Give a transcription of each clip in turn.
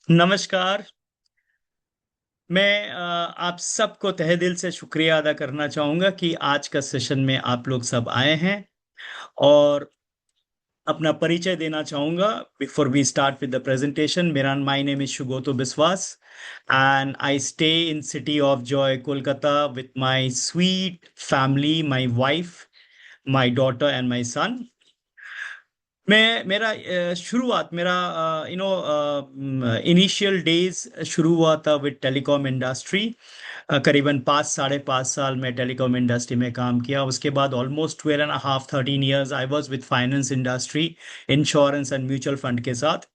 नमस्कार। मैं आप सबको तहे दिल से शुक्रिया अदा करना चाहूँगा कि आज का सेशन में आप लोग सब आए हैं और अपना परिचय देना चाहूँगा before we start with the presentation. मेरा my name is Shugoto Biswas and I stay in city of joy Kolkata with my sweet family, my wife, my daughter and my son. मैं मेरा शुरुआत मेरा इनिशियल डेज शुरू हुआ था विद टेलीकॉम इंडस्ट्री। करीबन 5 साढ़े 5 साल में टेलीकॉम इंडस्ट्री में काम किया। उसके बाद almost 12.5 13 years I was with finance industry, insurance and mutual fund के साथ।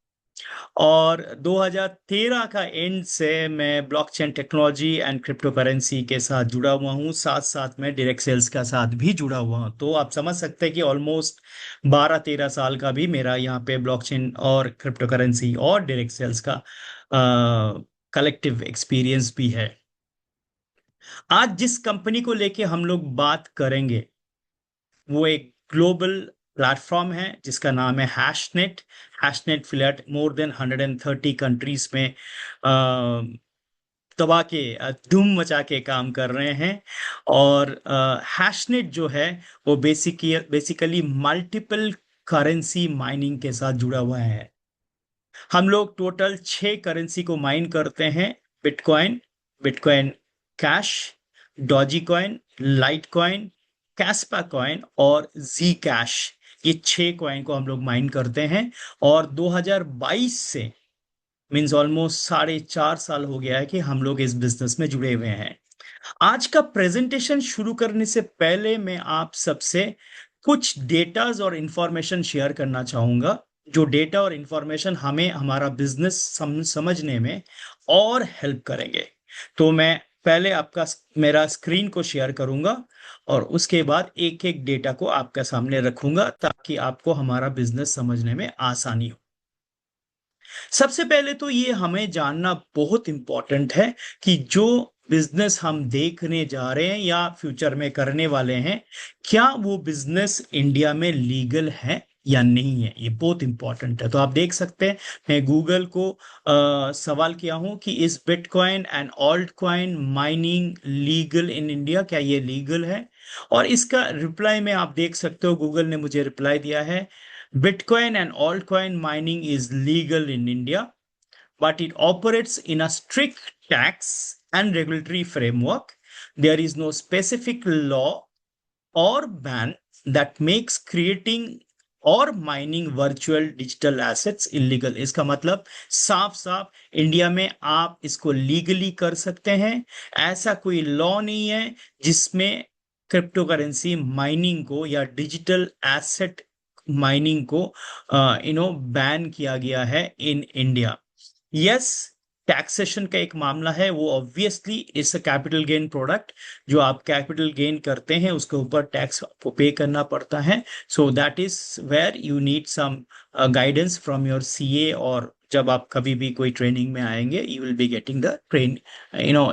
और 2013 का एंड से मैं blockchain technology and crypto currency के साथ जुड़ा हुआ हूँ, साथ साथ में डायरेक्ट सेल्स का साथ भी जुड़ा हुआ हूँ। तो आप समझ सकते हैं कि ऑलमोस्ट 12 13 साल का भी मेरा यहाँ पे ब्लॉकचेन और क्रिप्टो करेंसी और डायरेक्ट सेल्स का कलेक्टिव एक्सपीरियंस भी है। आज जिस कंपनी को लेके हम लोग बात करेंगे वो एक ग्लोबल प्लेटफॉर्म है जिसका नाम है हैशनेट। हैशनेट फ्लैट मोर देन 130 कंट्रीज में दबा के धूम मचा के काम कर रहे हैं। और हैशनेट जो है वो बेसिकली मल्टीपल करेंसी माइनिंग के साथ जुड़ा हुआ है। हम लोग टोटल 6 करेंसी को माइन करते हैं: bitcoin, bitcoin cash, Dogecoin, Litecoin, Kaspa coin और जी कैश। ये 6 कॉइन को हम लोग माइन करते हैं। और 2022 से मीन्स ऑलमोस्ट 4.5 साल हो गया है कि हम लोग इस बिजनेस में जुड़े हुए हैं। आज का प्रेजेंटेशन शुरू करने से पहले मैं आप सबसे कुछ डेटाज और इंफॉर्मेशन शेयर करना चाहूंगा, जो डेटा और इंफॉर्मेशन हमें हमारा बिजनेस समझने में और हेल्प करेंगे। तो मैं पहले आपका मेरा स्क्रीन को शेयर करूंगा और उसके बाद एक एक डेटा को आपके सामने रखूंगा ताकि आपको हमारा बिजनेस समझने में आसानी हो। सबसे पहले तो ये हमें जानना बहुत इंपॉर्टेंट है कि जो बिजनेस हम देखने जा रहे हैं या फ्यूचर में करने वाले हैं, क्या वो बिजनेस इंडिया में लीगल है या नहीं है। ये बहुत इंपॉर्टेंट है। तो आप देख सकते हैं, मैं गूगल को सवाल किया हूं कि इस bitcoin and alt coin mining legal in India, क्या ये लीगल है। और इसका रिप्लाई में आप देख सकते हो, गूगल ने मुझे रिप्लाई दिया है: Bitcoin and altcoin mining is legal in India, but it operates in a strict tax and regulatory framework. There is no specific law or ban that makes creating और mining virtual digital assets illegal. इसका मतलब साफ साफ India में आप इसको legally कर सकते हैं। ऐसा कोई लॉ नहीं है जिसमें क्रिप्टो करेंसी माइनिंग को या डिजिटल एसेट माइनिंग को बैन किया गया है इन इंडिया। यस, टैक्सेशन का एक मामला है, वो ऑब्वियसली इस कैपिटल गेन प्रोडक्ट, जो आप कैपिटल गेन करते हैं उसके ऊपर टैक्स आपको पे करना पड़ता है। So that is where you need some guidance from your CA, और जब आप कभी भी कोई ट्रेनिंग में आएंगे you will be getting the train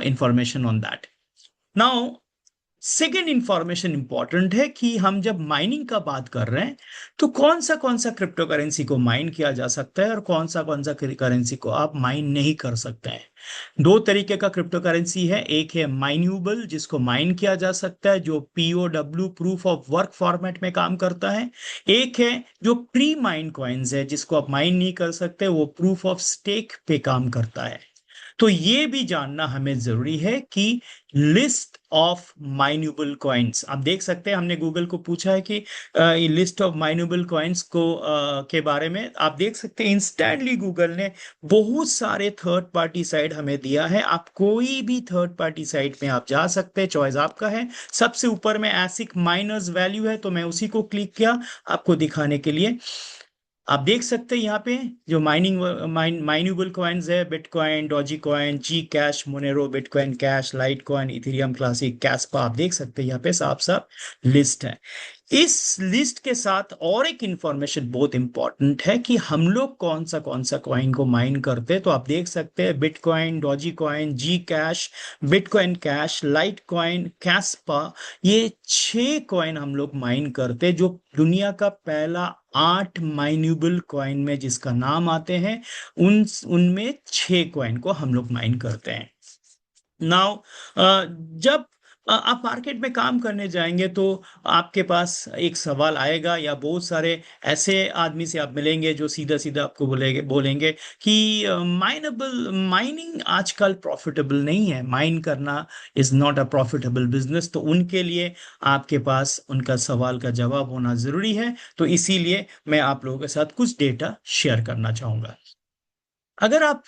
information on that. Now second information important है कि हम जब माइनिंग का बात कर रहे हैं तो कौन सा क्रिप्टो करेंसी को माइन किया जा सकता है और कौन सा करेंसी को आप माइन नहीं कर सकते हैं। दो तरीके का क्रिप्टो करेंसी है। एक है माइन्यूबल, जिसको माइन किया जा सकता है, जो POW, proof of work format में काम करता है। एक है जो प्री माइन कॉइन्स है, जिसको आप माइन नहीं कर सकते, वो प्रूफ ऑफ स्टेक पे काम करता है। तो ये भी जानना हमें जरूरी है कि लिस्ट ऑफ माइन्यूबल कॉइन्स, आप देख सकते हैं हमने गूगल को पूछा है कि लिस्ट ऑफ माइन्यूबल कॉइन्स को के बारे में। आप देख सकते हैं इंस्टेंटली गूगल ने बहुत सारे थर्ड पार्टी साइट हमें दिया है। आप कोई भी थर्ड पार्टी साइट में आप जा सकते हैं, चॉइस आपका है। सबसे ऊपर में एसिक माइनर्स वैल्यू है, तो मैं उसी को क्लिक किया आपको दिखाने के लिए। आप देख सकते हैं यहाँ पे जो माइन्यूबल कॉइन्स है: bitcoin, Dogecoin, Zcash, Monero, bitcoin cash, Litecoin, Ethereum Classic, Kaspa. आप देख सकते हैं यहाँ पे साफ साफ लिस्ट है। इस लिस्ट के साथ और एक इंफॉर्मेशन बहुत इंपॉर्टेंट है कि हम लोग कौन सा कॉइन को माइन करते हैं। तो आप देख सकते हैं bitcoin, Dogecoin, Zcash, bitcoin cash, Litecoin, Kaspa, ये 6 कॉइन हम लोग माइन करते हैं, जो दुनिया का पहला 8 माइन्यूबल कॉइन में जिसका नाम आते हैं, उन उनमें 6 कॉइन को हम लोग माइन करते हैं। नाउ जब आप मार्केट में काम करने जाएंगे तो आपके पास एक सवाल आएगा, या बहुत सारे ऐसे आदमी से आप मिलेंगे जो सीधा सीधा आपको बोलेंगे कि माइनेबल माइनिंग आजकल प्रॉफिटेबल नहीं है, माइन करना is not a profitable business. तो उनके लिए आपके पास उनका सवाल का जवाब होना जरूरी है। तो इसीलिए मैं आप लोगों के साथ कुछ डेटा शेयर करना चाहूंगा। अगर आप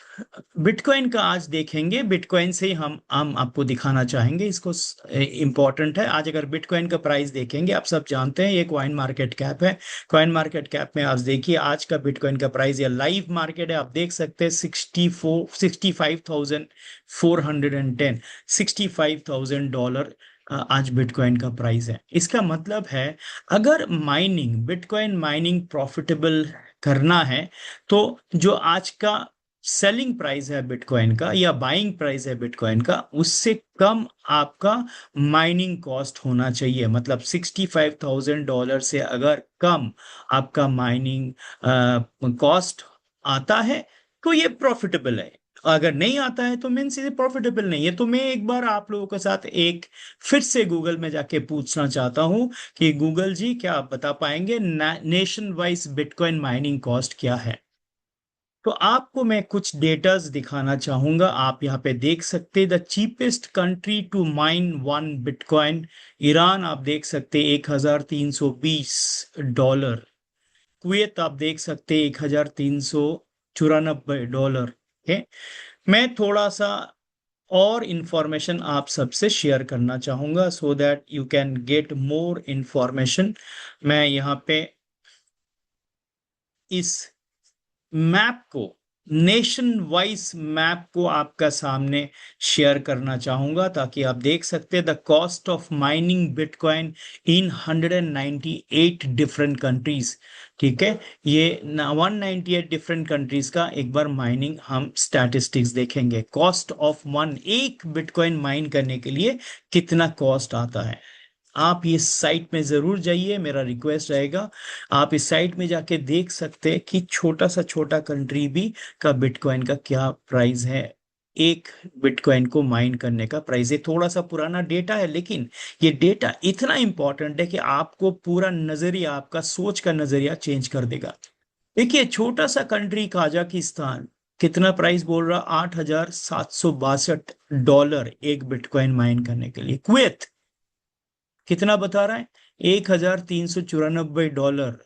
बिटकॉइन का आज देखेंगे, बिटकॉइन से ही हम आपको दिखाना चाहेंगे इसको। इंपॉर्टेंट है, आज अगर बिटकॉइन का प्राइस देखेंगे, आप सब जानते हैं ये कॉइन मार्केट कैप है। कॉइन मार्केट कैप में आप देखिए आज का बिटकॉइन का प्राइस, या लाइव मार्केट है, आप देख सकते हैं 65,410, $65,000 आज बिटकॉइन का प्राइस है। इसका मतलब है अगर माइनिंग, बिटकॉइन माइनिंग प्रॉफिटेबल करना है, तो जो आज का सेलिंग प्राइस है बिटकॉइन का या बाइंग प्राइस है बिटकॉइन का, उससे कम आपका माइनिंग कॉस्ट होना चाहिए। मतलब $65,000 से अगर कम आपका माइनिंग कॉस्ट आता है तो ये प्रॉफिटेबल है। अगर नहीं आता है तो मीन्स ये प्रॉफिटेबल नहीं है। तो मैं एक बार आप लोगों के साथ एक फिर से गूगल में जाके पूछना चाहता हूं कि गूगल जी, क्या आप बता पाएंगे nation wise bitcoin mining cost क्या है? तो आपको मैं कुछ डेटास दिखाना चाहूंगा। आप यहाँ पे देख सकते हैं the cheapest country to mine one bitcoin, Iran आप देख सकते हैं $1,320। कुवैत आप देख सकते हैं $1,394। है। मैं थोड़ा सा और इंफॉर्मेशन आप सबसे शेयर करना चाहूंगा so that you can get more information. मैं यहाँ पे इस मैप को, नेशन वाइज मैप को आपका सामने शेयर करना चाहूंगा, ताकि आप देख सकते हैं the cost of mining bitcoin in 198 different countries. ठीक है, ये 198 डिफरेंट कंट्रीज का एक बार माइनिंग हम स्टैटिस्टिक्स देखेंगे। कॉस्ट ऑफ वन, एक बिटकॉइन माइन करने के लिए कितना कॉस्ट आता है। आप इस साइट में जरूर जाइए, मेरा रिक्वेस्ट रहेगा। आप इस साइट में जाके देख सकते हैं कि छोटा सा छोटा कंट्री भी का बिटकॉइन का क्या प्राइस है। एक बिटकॉइन को माइन करने का प्राइस है। थोड़ा सा पुराना डेटा है, लेकिन ये डेटा इतना इंपॉर्टेंट है कि आपको पूरा नजरिया, आपका सोच का नजरिया चेंज कर देगा। देखिए, छोटा सा कंट्री काजाकिस्तान कितना प्राइस बोल रहा, $8,762 एक बिटकॉइन माइन करने के लिए। कुवैत कितना बता रहा है, $1,394।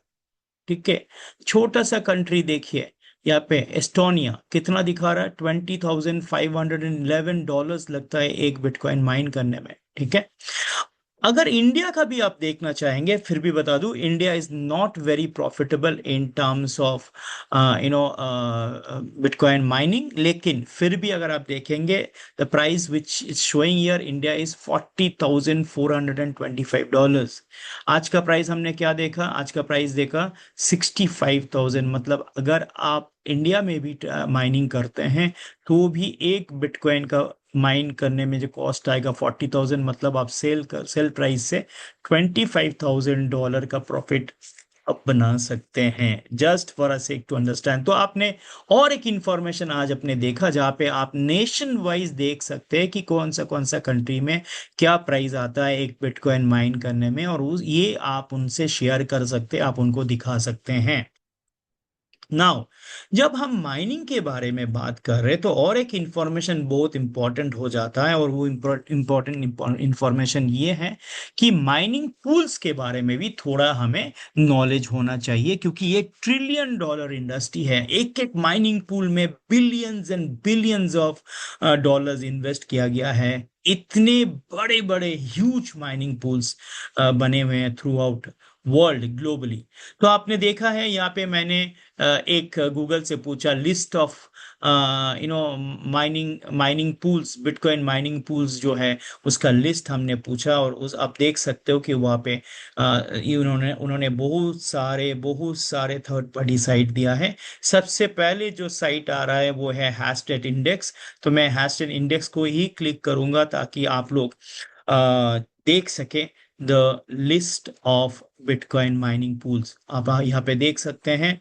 ठीक है, छोटा सा कंट्री देखिए यहाँ पे एस्टोनिया कितना दिखा रहा है, $20,511 लगता है एक बिटकॉइन माइन करने में। ठीक है, अगर इंडिया का भी आप देखना चाहेंगे, फिर भी बता दूं, India is not very profitable in terms of bitcoin mining. लेकिन फिर भी अगर आप देखेंगे the price which is showing here, India is $40,425। आज का प्राइस हमने क्या देखा, आज का प्राइस देखा 65,000। मतलब अगर आप इंडिया में भी माइनिंग करते हैं तो भी एक बिटकॉइन का माइन करने में जो कॉस्ट आएगा 40,000, मतलब आप सेल प्राइस से $25,000 का प्रॉफिट आप बना सकते हैं। Just for a sake to understand. तो आपने और एक इंफॉर्मेशन आज अपने देखा, जहाँ पे आप नेशन वाइज देख सकते हैं कि कौन सा कंट्री में क्या प्राइस आता है एक बिटकॉइन माइन करने में, और ये आप उनसे शेयर कर सकते हैं, आप उनको दिखा सकते हैं। नाउ, जब हम माइनिंग के बारे में बात कर रहे हैं तो और एक इंफॉर्मेशन बहुत इंपॉर्टेंट हो जाता है, और वो इंपॉर्टेंट इंफॉर्मेशन ये है कि माइनिंग पूल्स के बारे में भी थोड़ा हमें नॉलेज होना चाहिए, क्योंकि ये $1 ट्रिलियन इंडस्ट्री है। एक एक माइनिंग पूल में billions and billions of dollars invest किया गया है। इतने बड़े बड़े ह्यूज माइनिंग पूल्स बने हुए हैं थ्रू आउट वर्ल्ड ग्लोबली। तो आपने देखा है यहाँ पे मैंने एक गूगल से पूछा list of mining mining pools, bitcoin mining pools जो है उसका लिस्ट हमने पूछा, और उस आप देख सकते हो कि वहाँ पे ये उन्होंने उन्होंने बहुत सारे थर्ड पार्टी साइट दिया है। सबसे पहले जो साइट आ रहा है वो है हैशटेग इंडेक्स। तो मैं हैशटेग इंडेक्स को ही क्लिक करूंगा ताकि आप लोग देख सके the list of bitcoin mining pools. आप यहाँ पे देख सकते हैं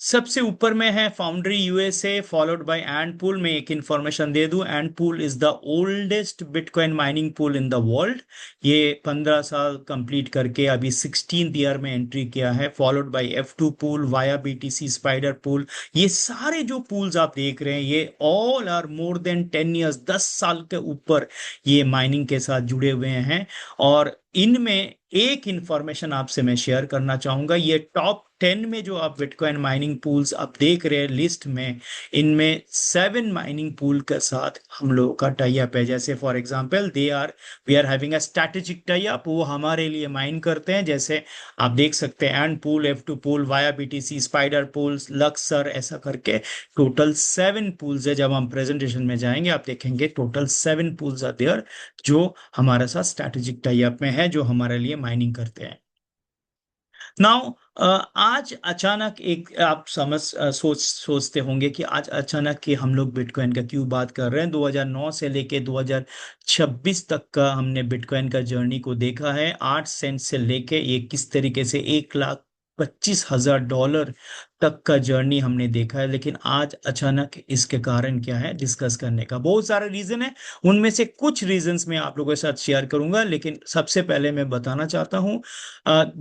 सबसे ऊपर में है foundry USA followed by and pool. में एक इंफॉर्मेशन दे दूं, and pool is the oldest bitcoin mining pool in the world. ये 15 साल कंप्लीट करके अभी 16th ईयर में एंट्री किया है। Followed by F2 pool, via BTC, spider pool. ये सारे जो पूल्स आप देख रहे हैं ये all are more than 10 years, 10 साल के ऊपर ये माइनिंग के साथ जुड़े हुए हैं। और इनमें एक इंफॉर्मेशन आपसे मैं शेयर करना चाहूंगा, ये टॉप 10 में जो आप बिटकॉइन माइनिंग पूल्स आप देख रहे हैं लिस्ट में, इनमें 7 माइनिंग पूल के साथ हम लोगों का टाई अप है। जैसे for example we are having a strategic tie up, वो हमारे लिए माइन करते हैं। जैसे आप देख सकते हैं and pool, F2 pool, via BTC, spider pools, Laksar, ऐसा करके टोटल 7 पूल्स है। जब हम प्रेजेंटेशन में जाएंगे आप देखेंगे टोटल 7 पूल्स आर देयर जो हमारे साथ स्ट्रैटेजिक टाई अप में है, जो हमारे लिए माइनिंग करते हैं। नाउ आज अचानक एक आप सोचते होंगे कि आज अचानक कि हम लोग बिटकॉइन का क्यों बात कर रहे हैं। 2009 से लेके 2026 तक का हमने बिटकॉइन का जर्नी को देखा है। 8 सेंट से लेके ये किस तरीके से 1,25,000 डॉलर तक का जर्नी हमने देखा है। लेकिन आज अचानक इसके कारण क्या है, डिस्कस करने का बहुत सारे रीजन है। उनमें से कुछ रीजंस मैं आप लोगों के साथ शेयर करूंगा, लेकिन सबसे पहले मैं बताना चाहता हूं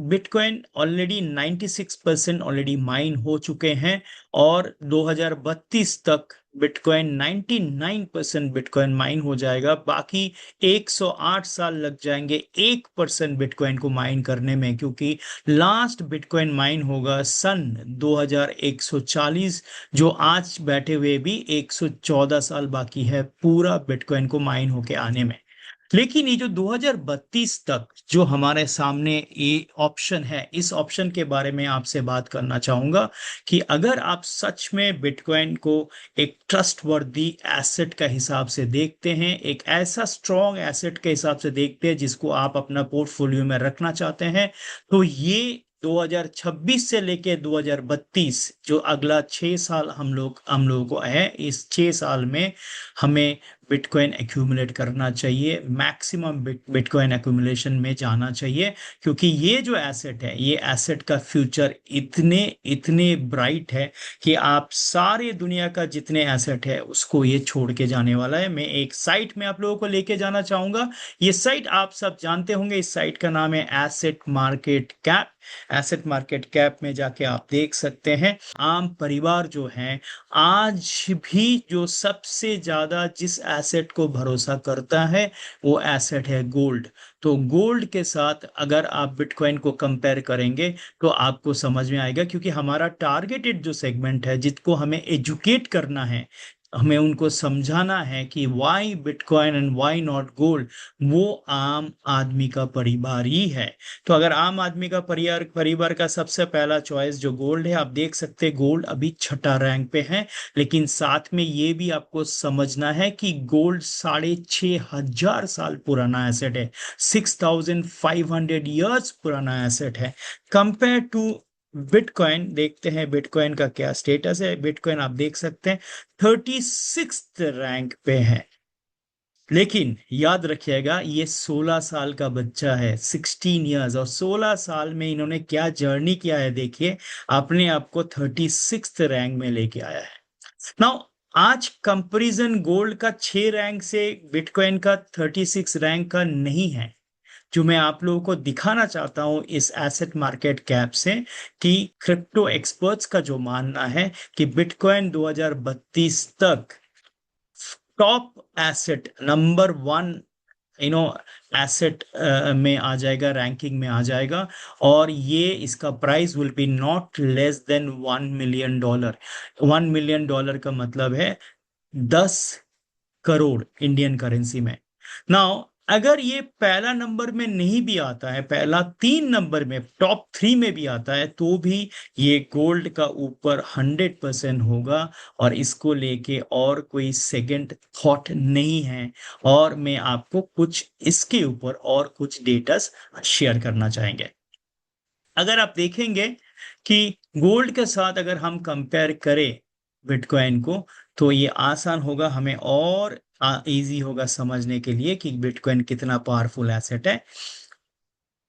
बिटकॉइन ऑलरेडी 96% ऑलरेडी माइन हो चुके हैं, और 2032 तक बिटकॉइन 99% बिटकॉइन माइन हो जाएगा। बाकी 108 साल लग जाएंगे 1% बिटकॉइन को माइन करने में, क्योंकि लास्ट बिटकॉइन माइन होगा सन 2140। जो आज बैठे हुए भी 114 साल बाकी है पूरा बिटकॉइन को माइन होके आने में। लेकिन ये जो 2032 तक जो हमारे सामने ये ऑप्शन है, इस ऑप्शन के बारे में आपसे बात करना चाहूंगा कि अगर आप सच में बिटकॉइन को एक ट्रस्टवर्दी एसेट का हिसाब से देखते हैं, एक ऐसा स्ट्रॉन्ग एसेट के हिसाब से देखते हैं जिसको आप अपना पोर्टफोलियो में रखना चाहते हैं, तो ये 2026 से लेके 2032 जो अगला 6 साल हम लोगों को है, इस 6 साल में हमें बिटकॉइन एक्यूमुलेट करना चाहिए, मैक्सिमम बिटकॉइन एक्यूमुलेशन में जाना चाहिए। क्योंकि ये जो एसेट है, ये एसेट का फ्यूचर इतने इतने ब्राइट है कि आप सारे दुनिया का जितने एसेट है उसको ये छोड़ के जाने वाला है। मैं एक साइट में आप लोगों को लेके जाना चाहूंगा। ये साइट आप सब जानते होंगे, इस साइट का नाम है asset market cap. Asset market cap में जाके आप देख सकते हैं आम परिवार जो है आज भी जो सबसे ज्यादा जिस एसेट को भरोसा करता है वो एसेट है गोल्ड। तो गोल्ड के साथ अगर आप बिटकॉइन को कंपेयर करेंगे तो आपको समझ में आएगा, क्योंकि हमारा टारगेटेड जो सेगमेंट है जिसको हमें एजुकेट करना है, हमें उनको समझाना है कि why bitcoin and why not gold, वो आम आदमी का परिवार ही है। तो अगर आम आदमी का परिवार परिवार का सबसे पहला चॉइस जो गोल्ड है, आप देख सकते हैं गोल्ड अभी छठा रैंक पे है। लेकिन साथ में ये भी आपको समझना है कि गोल्ड 6,500 साल पुराना एसेट है, 6,500 years पुराना एसेट है। कंपेयर टू बिटकॉइन, देखते हैं बिटकॉइन का क्या स्टेटस है। बिटकॉइन आप देख सकते हैं 36th रैंक पे है। लेकिन याद रखिएगा ये 16 साल का बच्चा है, 16 years, और 16 साल में इन्होंने क्या जर्नी किया है देखिए, अपने आप को 36th रैंक में लेके आया है। नाउ आज कंपैरिजन गोल्ड का 6 रैंक से बिटकॉइन का 36 रैंक का नहीं है। जो मैं आप लोगों को दिखाना चाहता हूं इस एसेट मार्केट कैप से, कि क्रिप्टो एक्सपर्ट्स का जो मानना है कि बिटकॉइन 2032 तक top asset number 1 you know asset में आ जाएगा, रैंकिंग में आ जाएगा। और ये इसका price will be not less than $1 million। $1 million का मतलब है 10 करोड़ इंडियन करेंसी में। नाउ अगर ये पहला नंबर में नहीं भी आता है, पहला 3 नंबर में, टॉप 3 में भी आता है, तो भी ये गोल्ड का ऊपर 100% होगा। और इसको लेके और कोई सेकंड थॉट नहीं है। और मैं आपको कुछ इसके ऊपर और कुछ डेटास शेयर करना चाहेंगे। अगर आप देखेंगे कि गोल्ड के साथ अगर हम कंपेयर करें बिटकॉइन को, तो ये आसान होगा हमें, और इजी होगा समझने के लिए कि बिटकॉइन कितना पावरफुल एसेट है।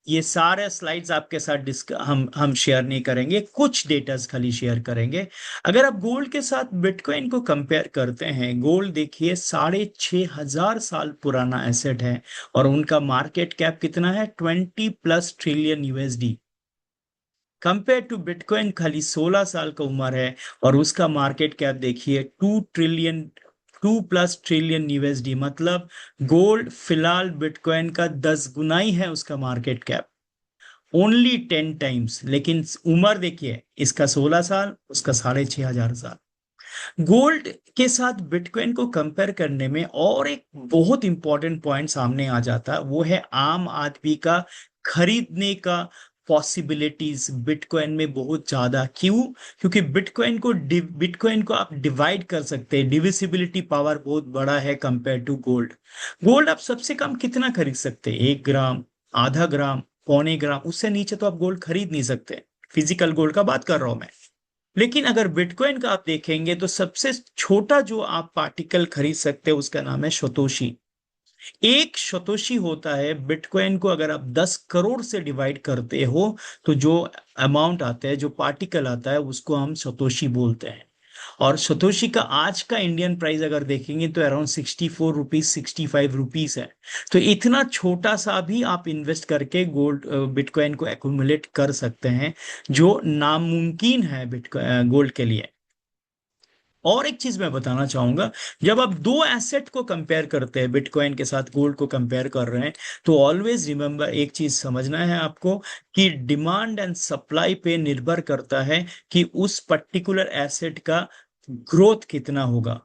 ये सारे स्लाइड्स आपके साथ हम शेयर नहीं करेंगे, कुछ डेटास खाली शेयर करेंगे। अगर आप गोल्ड के साथ बिटकॉइन को कंपेयर करते हैं, गोल्ड देखिए 6,500 साल पुराना एसेट है, और उनका मार्केट कैप कितना है, 20+ trillion USD। Compare to bitcoin खाली 16 साल का उम्र है, और उसका मार्केट कैप देखिए 2 ट्रिलियन, 2+ ट्रिलियन USD। मतलब गोल्ड फिलहाल बिटकॉइन का 10 गुना ही है उसका मार्केट कैप, ओनली 10 टाइम्स। लेकिन उम्र देखिए, इसका 16 साल, उसका 6,500 साल। गोल्ड के साथ बिटकॉइन को कंपेयर करने में और एक बहुत इंपॉर्टेंट पॉइंट सामने आ जाता है, वो है आम आदमी का खरीदने का पॉसिबिलिटीज बिटकॉइन में बहुत ज्यादा। क्यों? क्योंकि बिटकॉइन को आप डिवाइड कर सकते हैं, डिविजिबिलिटी पावर बहुत बड़ा है कंपेयर टू गोल्ड। गोल्ड आप सबसे कम कितना खरीद सकते हैं, 1 ग्राम, आधा ग्राम, पौने ग्राम, उससे नीचे तो आप गोल्ड खरीद नहीं सकते। फिजिकल गोल्ड का बात कर रहा हूं मैं। लेकिन अगर बिटकॉइन का आप देखेंगे, तो सबसे छोटा जो आप पार्टिकल खरीद सकते हैं उसका नाम है शतोशी। एक शतोशी होता है बिटकॉइन को, अगर आप 10 करोड़ से डिवाइड करते हो, तो जो अमाउंट आता है, जो पार्टिकल आता है, उसको हम शतोशी बोलते हैं। और शतोशी का आज का इंडियन प्राइस अगर देखेंगे, तो अराउंड 64 रुपीज, 65 रुपीज है। तो इतना छोटा सा भी आप इन्वेस्ट करके गोल्ड बिटकॉइन को एक्यूमुलेट कर सकते हैं, जो नामुमकिन है बिटकॉइन गोल्ड के लिए। और एक चीज मैं बताना चाहूंगा, जब आप दो एसेट को कंपेयर करते हैं, बिटकॉइन के साथ गोल्ड को कंपेयर कर रहे हैं, तो ऑलवेज रिमेंबर, एक चीज समझना है आपको, कि डिमांड एंड सप्लाई पे निर्भर करता है कि उस पर्टिकुलर एसेट का ग्रोथ कितना होगा।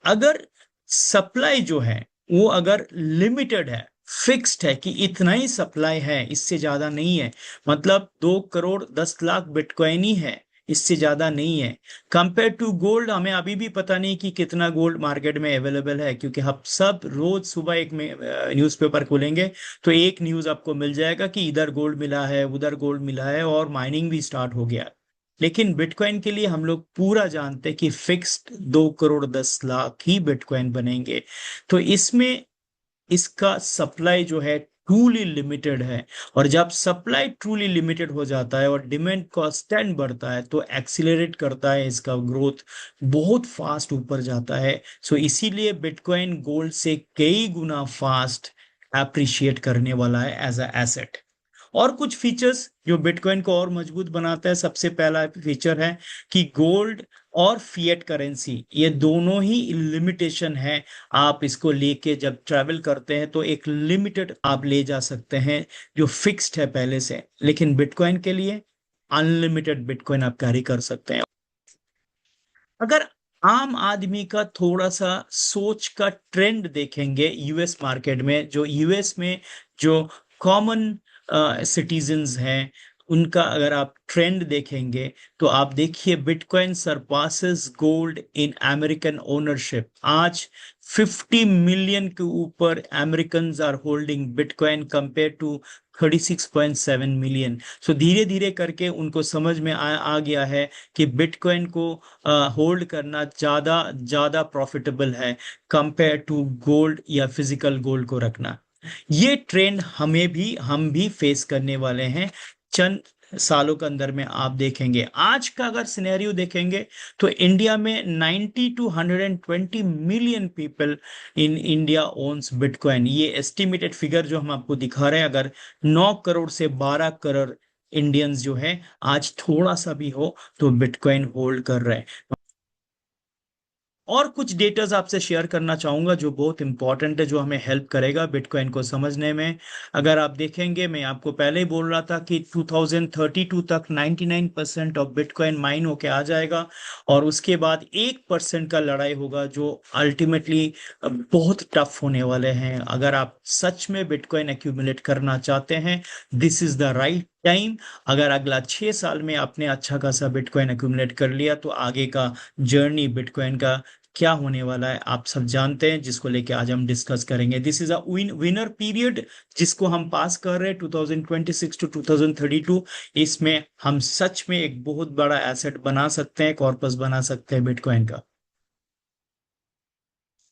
अगर सप्लाई जो है वो अगर लिमिटेड है, फिक्स्ड है कि इतना ही सप्लाई है, इससे ज्यादा नहीं है, मतलब 2 करोड़ 10 लाख बिटकॉइन ही है, इससे ज्यादा नहीं है। कंपेयर टू गोल्ड, हमें अभी भी पता नहीं कि कितना गोल्ड मार्केट में अवेलेबल है, क्योंकि हम सब रोज सुबह एक में न्यूज़पेपर खोलेंगे, तो एक न्यूज़ आपको मिल जाएगा कि इधर गोल्ड मिला है, उधर गोल्ड मिला है, और माइनिंग भी स्टार्ट हो गया। लेकिन बिटकॉइन के लिए हम लोग पूरा जानते हैं कि फिक्स्ड 2 करोड़ 10 लाख ही बिटकॉइन बनेंगे। तो इसमें इसका सप्लाई जो है ट्रूली लिमिटेड है। और जब सप्लाई ट्रूली लिमिटेड हो जाता है और डिमांड कांस्टेंट बढ़ता है, तो एक्सीलरेट करता है इसका ग्रोथ, बहुत फास्ट ऊपर जाता है। सो इसीलिए बिटकॉइन गोल्ड से कई गुना फास्ट अप्रिशिएट करने वाला है एज अ एसेट। और कुछ फीचर्स जो बिटकॉइन को और मजबूत बनाता है, सबसे पहला फीचर है कि गोल्ड और फिएट करेंसी, ये दोनों ही लिमिटेशन है। आप इसको लेके जब ट्रैवल करते हैं, तो एक लिमिटेड आप ले जा सकते हैं, जो फिक्स्ड है पहले से। लेकिन बिटकॉइन के लिए अनलिमिटेड बिटकॉइन आप कैरी कर सकते हैं। अगर आम आदमी का थोड़ा सा सोच का ट्रेंड देखेंगे यूएस मार्केट में, जो यूएस में जो कॉमन सिटीजन्स हैं, उनका अगर आप ट्रेंड देखेंगे, तो आप देखिए bitcoin surpasses gold in American ownership. आज 50 मिलियन के ऊपर American are holding bitcoin compare to 36.7 million. So धीरे धीरे करके उनको समझ में आ गया है कि बिटकॉइन को होल्ड करना ज्यादा ज्यादा प्रॉफिटेबल है कंपेयर टू गोल्ड या फिजिकल गोल्ड को रखना। ये ट्रेंड हम भी फेस करने वाले हैं चंद सालों के अंदर में। आप देखेंगे आज का अगर सिनेरियो देखेंगे, तो इंडिया में 90 to 120 million people in India owns bitcoin. ये एस्टिमेटेड फिगर जो हम आपको दिखा रहे हैं, अगर 9 करोड़ से 12 करोड़ इंडियंस जो है आज थोड़ा सा भी हो तो बिटकॉइन होल्ड कर रहे हैं। और कुछ डेटास आपसे शेयर करना चाहूंगा जो बहुत इंपॉर्टेंट है, जो हमें हेल्प करेगा बिटकॉइन को समझने में। अगर आप देखेंगे, मैं आपको पहले ही बोल रहा था कि 2032 तक 99% ऑफ बिटकॉइन माइन होके आ जाएगा, और उसके बाद 1% का लड़ाई होगा जो अल्टीमेटली बहुत टफ होने वाले हैं। अगर आप सच में बिटकॉइन एक्यूमुलेट करना चाहते हैं, this is the right time. अगर अगला 6 साल में आपने अच्छा खासा बिटकॉइन एक्यूमुलेट कर लिया, तो आगे का जर्नी बिटकॉइन का क्या होने वाला है आप सब जानते हैं, जिसको लेके आज हम डिस्कस करेंगे। This is a winner period जिसको हम पास कर रहे हैं 2026 टू 2032। इसमें हम सच में एक बहुत बड़ा एसेट बना सकते हैं, कॉर्पस बना सकते हैं बिटकॉइन का।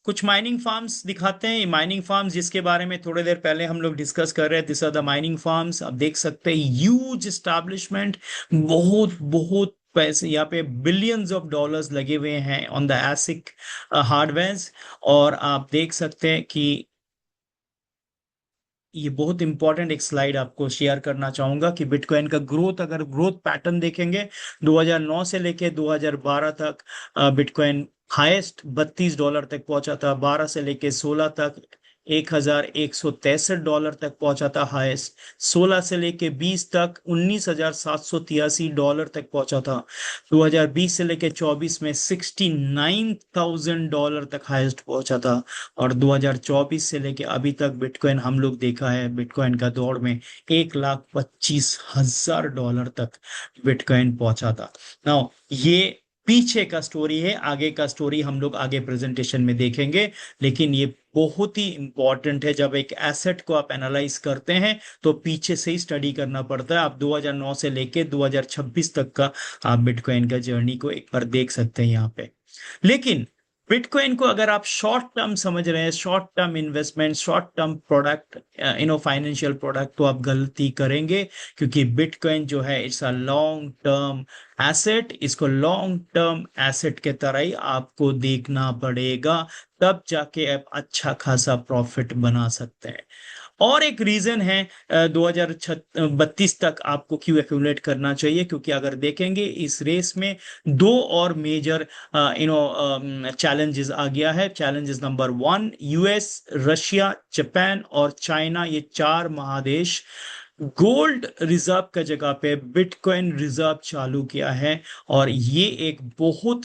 कुछ माइनिंग फार्म्स दिखाते हैं। ये माइनिंग फार्म्स जिसके बारे में थोड़ी देर पहले हम लोग डिस्कस कर रहे थे, this are the mining farms. आप देख सकते हैं ह्यूज एस्टैब्लिशमेंट, बहुत बहुत पैसे यहाँ पे, बिलियंस ऑफ डॉलर्स लगे हुए हैं ऑन द एसिक हार्डवेयर। और आप देख सकते हैं कि ये बहुत इंपॉर्टेंट एक स्लाइड आपको शेयर करना चाहूंगा कि बिटकॉइन का ग्रोथ, अगर ग्रोथ पैटर्न देखेंगे 2009 से लेके 2012 तक, बिटकॉइन हाईएस्ट $32 तक पहुंचा था। 12 से लेके 16 तक $1163 तक पहुंचा था हाईएस्ट। 16 से लेके 20 तक $19,783 तक पहुंचा था। 2020 से लेके 24 में $69,000 तक हाईएस्ट पहुंचा था। और 2024 से लेके अभी तक बिटकॉइन हम लोग देखा है, बिटकॉइन का दौड़ में $1,25,000 तक बिटकॉइन पहुंचा था। नाउ ये पीछे का स्टोरी है, आगे का स्टोरी हम लोग आगे प्रेजेंटेशन में देखेंगे। लेकिन ये बहुत ही इंपॉर्टेंट है, जब एक एसेट को आप एनालाइज करते हैं तो पीछे से ही स्टडी करना पड़ता है। आप 2009 से लेके 2026 तक का आप बिटकॉइन का जर्नी को एक बार देख सकते हैं यहाँ पे। लेकिन बिटकॉइन को अगर आप शॉर्ट टर्म समझ रहे हैं, short term investment, short term product, financial product, तो आप गलती करेंगे। क्योंकि बिटकॉइन जो है it's a long term asset. इसको लॉन्ग टर्म एसेट के तरह ही आपको देखना पड़ेगा, तब जाके आप अच्छा खासा प्रॉफिट बना सकते हैं। और एक रीजन है 2032 तक आपको क्यों एक्यूमुलेट करना चाहिए, क्योंकि अगर देखेंगे इस रेस में दो और मेजर चैलेंजेस आ गया है। Challenges number 1, US, Russia, Japan और चाइना, ये चार महादेश गोल्ड रिजर्व का जगह पे बिटकॉइन रिजर्व चालू किया है। और ये एक बहुत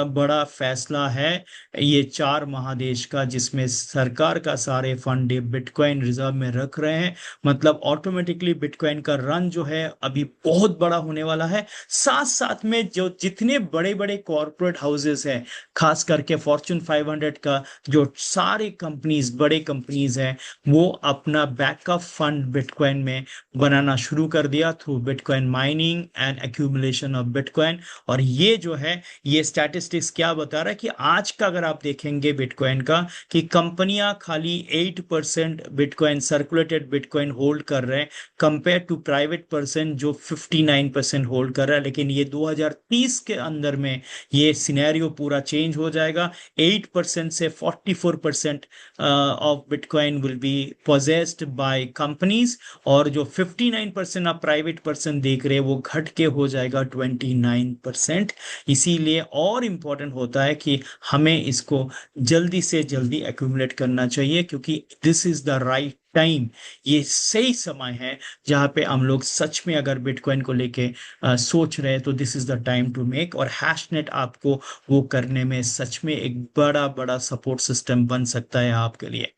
बड़ा फैसला है ये चार महादेश का, जिसमें सरकार का सारे फंड बिटकॉइन रिजर्व में रख रहे हैं। मतलब ऑटोमेटिकली बिटकॉइन का रन जो है अभी बहुत बड़ा होने वाला है। साथ साथ में जो जितने बड़े बड़े कॉरपोरेट हाउसेस हैं, खास करके फॉर्च्यून 500 का जो सारे कंपनीज, बड़े कंपनीज हैं, वो अपना बैकअप फंड बिटकॉइन में बनाना शुरू कर दिया through bitcoin mining and accumulation of bitcoin. और ये जो है, ये स्टैटिस्टिक्स क्या बता रहा है कि आज का अगर आप देखेंगे बिटकॉइन का, कि कंपनियां खाली 8% बिटकॉइन, सर्कुलेटेड बिटकॉइन होल्ड कर रहे हैं, कंपेयर टू प्राइवेट पर्सन जो 59% होल्ड कर रहा है। लेकिन ये 2030 के अंदर में ये सिनेरियो पूरा चेंज हो जाएगा। 8% से 44% of bitcoin will be possessed by companies, और जो 59% आप प्राइवेट पर्सन देख रहे हैं वो घट के हो जाएगा 29%। इसीलिए और इंपॉर्टेंट होता है कि हमें इसको जल्दी से जल्दी एक्यूमुलेट करना चाहिए, क्योंकि this is the right time. ये सही समय है जहां पे हम लोग सच में अगर बिटकॉइन को लेके सोच रहे हैं, तो this is the time to make. और हैशनेट आपको वो करने में सच में एक बड़ा बड़ा सपोर्ट सिस्टम बन सकता है आपके लिए।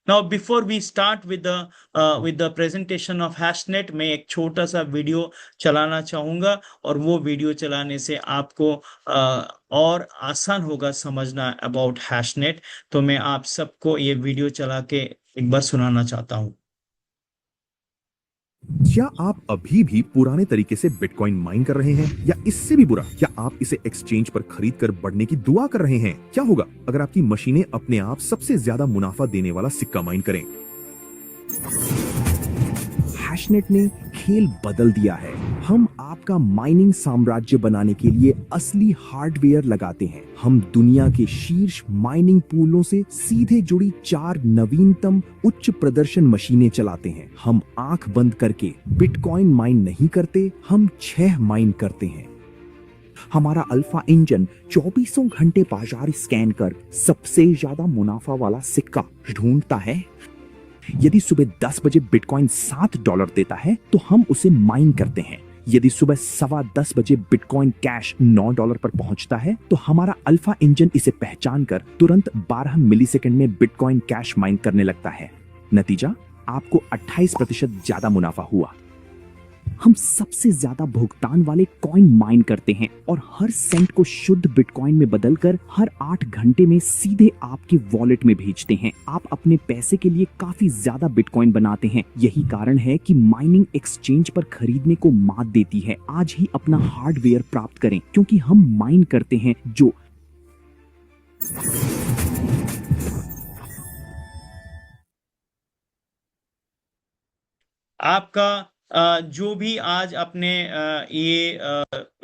Now, before we start with the presentation of HashNet, मैं एक छोटा सा वीडियो चलाना चाहूंगा, और वो वीडियो चलाने से आपको और आसान होगा समझना अबाउट HashNet। तो मैं आप सबको ये वीडियो चला के एक बार सुनाना चाहता हूँ। क्या आप अभी भी पुराने तरीके से बिटकॉइन माइन कर रहे हैं, या इससे भी बुरा, क्या आप इसे एक्सचेंज पर खरीद कर बढ़ने की दुआ कर रहे हैं? क्या होगा अगर आपकी मशीनें अपने आप सबसे ज्यादा मुनाफा देने वाला सिक्का माइन करें? हैशनेट ने खेल बदल दिया है। हम आपका माइनिंग साम्राज्य बनाने के लिए असली हार्डवेयर लगाते हैं। हम दुनिया के शीर्ष माइनिंग पूलों से सीधे जुड़ी 4 नवीनतम उच्च प्रदर्शन मशीनें चलाते हैं। हम आंख बंद करके बिटकॉइन माइन नहीं करते, हम 6 माइन करते हैं। हमारा अल्फा इंजन 24 घंटे बाजार स्कैन कर सबसे ज्यादा मुनाफा वाला सिक्का ढूंढता है। यदि सुबह 10 बजे बिटकॉइन $7 देता है तो हम उसे माइन करते हैं। यदि सुबह 10:15 बजे बिटकॉइन कैश $9 पर पहुंचता है तो हमारा अल्फा इंजन इसे पहचान कर तुरंत 12 मिलीसेकंड में बिटकॉइन कैश माइन करने लगता है। नतीजा, आपको 28% ज्यादा मुनाफा हुआ। हम सबसे ज्यादा भुगतान वाले कॉइन माइन करते हैं और हर सेंट को शुद्ध बिटकॉइन में बदलकर हर 8 घंटे में सीधे आपके वॉलेट में भेजते हैं। आप अपने पैसे के लिए काफी ज्यादा बिटकॉइन बनाते हैं। यही कारण है कि माइनिंग एक्सचेंज पर खरीदने को मात देती है। आज ही अपना हार्डवेयर प्राप्त करें, क्योंकि हम माइन करते हैं जो आपका जो भी आज आपने ये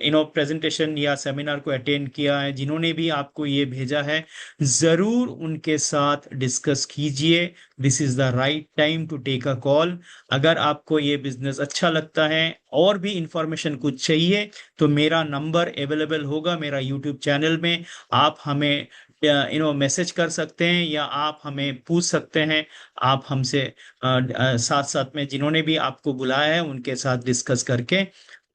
प्रेजेंटेशन या सेमिनार को अटेंड किया है, जिन्होंने भी आपको ये भेजा है, जरूर उनके साथ डिस्कस कीजिए। This is the right time to take a call. अगर आपको ये बिजनेस अच्छा लगता है और भी इंफॉर्मेशन कुछ चाहिए तो मेरा नंबर अवेलेबल होगा मेरा यूट्यूब चैनल में। आप हमें मैसेज कर सकते हैं या आप हमें पूछ सकते हैं। आप हमसे साथ साथ में जिन्होंने भी आपको बुलाया है उनके साथ डिस्कस करके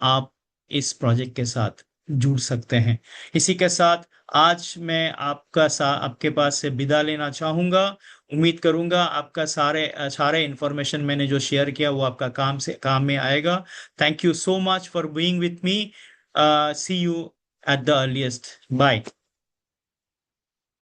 आप इस प्रोजेक्ट के साथ जुड़ सकते हैं। इसी के साथ आज मैं आपके पास से विदा लेना चाहूंगा। उम्मीद करूंगा आपका सारे इंफॉर्मेशन मैंने जो शेयर किया वो आपका काम में आएगा। Thank you so much for being with me. See you at the earliest. Bye.